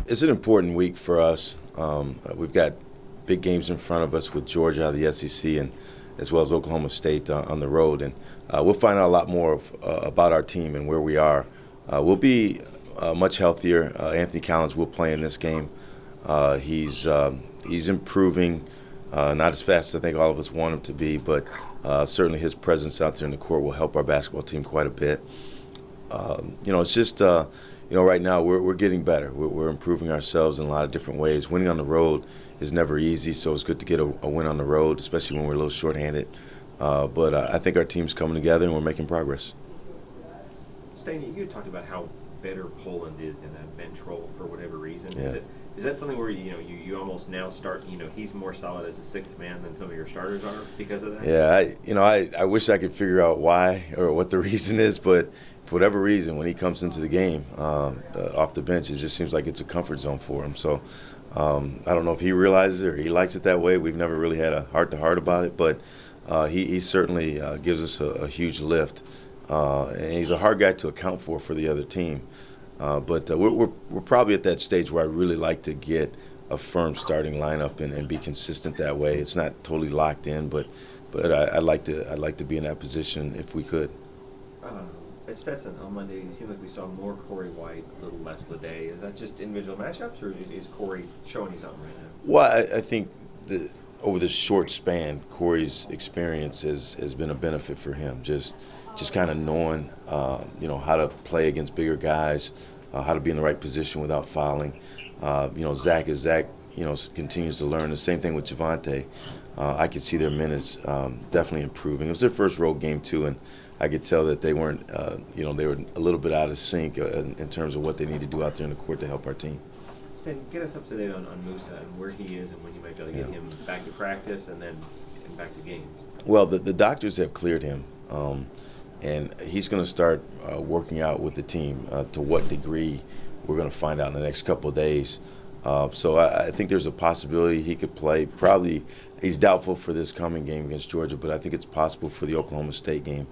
It's an important week for us. We've got big games in front of us with Georgia out of the SEC and as well as Oklahoma State on the road. And we'll find out a lot more about our team and where we are. We'll be much healthier. Anthony Collins will play in this game. He's improving, not as fast as I think all of us want him to be, but certainly his presence out there in the court will help our basketball team quite a bit. It's just right now we're getting better. We're improving ourselves in a lot of different ways. Winning on the road is never easy, so it's good to get a win on the road, especially when we're a little shorthanded. But I think our team's coming together and we're making progress. Stan, you talked about how better Poland is in that bench role for whatever reason. Yeah. Is that something where you almost now start he's more solid as a sixth man than some of your starters are because of that? Yeah, I wish I could figure out why or what the reason is, but for whatever reason, when he comes into the game off the bench, it just seems like it's a comfort zone for him. So I don't know if he realizes it or he likes it that way. We've never really had a heart-to-heart about it, but he certainly gives us a huge lift. And he's a hard guy to account for the other team. But we're probably at that stage where I really like to get a firm starting lineup and be consistent that way. It's not totally locked in, but I'd like to be in that position if we could. At Stetson on Monday, it seemed like we saw more Corey White, a little less Leday. Is that just individual matchups, or is Corey showing his own right now? Well, I think over this short span, Corey's experience has been a benefit for him. Just kind of knowing, how to play against bigger guys, how to be in the right position without fouling. Zach continues to learn. The same thing with Javante. I could see their minutes definitely improving. It was their first road game too, and I could tell that they weren't, they were a little bit out of sync in terms of what they need to do out there in the court to help our team. Stan, get us up to date on Musa and where he is and when you might be able to get him back to practice and then back to games. Well, the doctors have cleared him, and he's going to start working out with the team. To what degree, we're going to find out in the next couple of days. So I think there's a possibility he could play. Probably he's doubtful for this coming game against Georgia, but I think it's possible for the Oklahoma State game.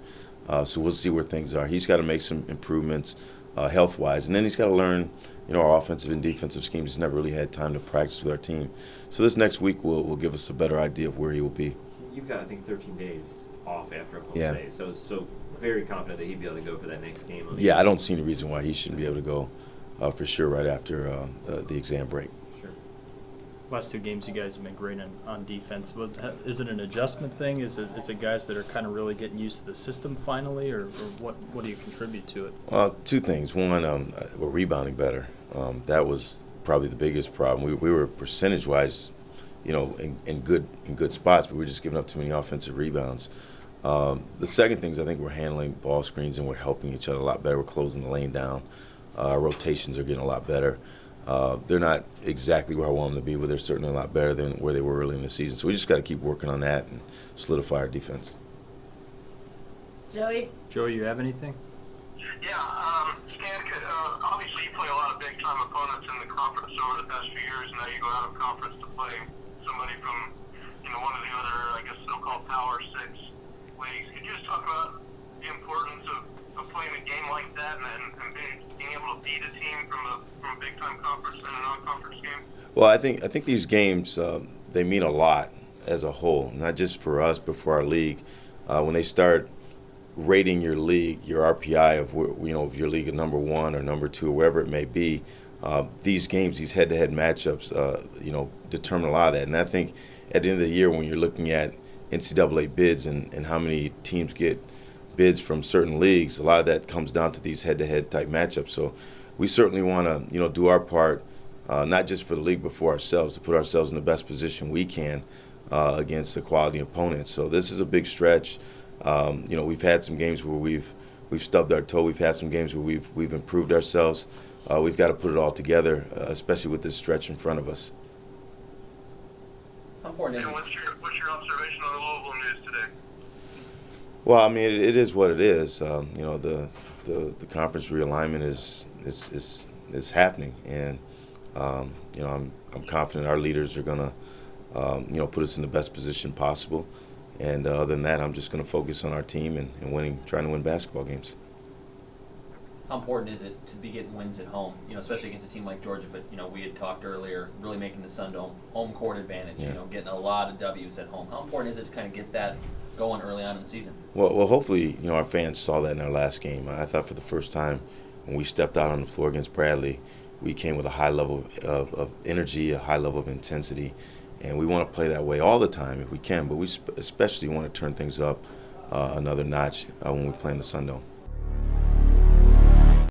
So we'll see where things are. He's got to make some improvements health-wise, and then he's got to learn, our offensive and defensive schemes. He's never really had time to practice with our team. So this next week will give us a better idea of where he will be. You've got, I think, 13 days off after Oklahoma State. So very confident that he'd be able to go for that next game. Yeah, I don't see any reason why he shouldn't be able to go for sure right after the exam break. Sure. Last two games you guys have been great on defense. Is it an adjustment thing? Is it guys that are kind of really getting used to the system finally, or what do you contribute to it? Two things. One, we're rebounding better. That was probably the biggest problem. We were percentage-wise, in good spots, but we were just giving up too many offensive rebounds. The second thing is I think we're handling ball screens and we're helping each other a lot better. We're closing the lane down. Our rotations are getting a lot better. They're not exactly where I want them to be, but they're certainly a lot better than where they were early in the season. So we just got to keep working on that and solidify our defense. Joey, you have anything? Yeah, Stan, obviously you play a lot of big-time opponents in the conference over the past few years. Now you go out of conference to play somebody from, one of the other, I guess, so-called Power 6 leagues. Could you just talk about the importance of playing a game like that and being able to beat a team from a big-time conference and a non-conference game? Well, I think these games, they mean a lot as a whole, not just for us, but for our league. When they start rating your league, your RPI of if your league is number one or number two or wherever it may be, these games, these head-to-head matchups, determine a lot of that. And I think at the end of the year, when you're looking at NCAA bids and how many teams get bids from certain leagues, a lot of that comes down to these head-to-head type matchups. So we certainly want to do our part, not just for the league but for ourselves, to put ourselves in the best position we can against a quality opponent. So this is a big stretch. We've had some games where we've stubbed our toe. We've had some games where we've improved ourselves. We've got to put it all together, especially with this stretch in front of us. How important is it? What's your observation on the Louisville news today? Well, I mean, it is what it is. The conference realignment is happening, and I'm confident our leaders are gonna put us in the best position possible. And other than that, I'm just going to focus on our team and trying to win basketball games. how important is it to be getting wins at home? You know, especially against a team like Georgia. But you know, we had talked earlier, really making the Sun Dome home court advantage. Yeah. You know, getting a lot of W's at home. How important is it to kind of get that going early on in the season? Well, hopefully, our fans saw that in our last game. I thought for the first time when we stepped out on the floor against Bradley, we came with a high level of energy, a high level of intensity, and we want to play that way all the time if we can, but we especially want to turn things up another notch when we play in the Sun Dome.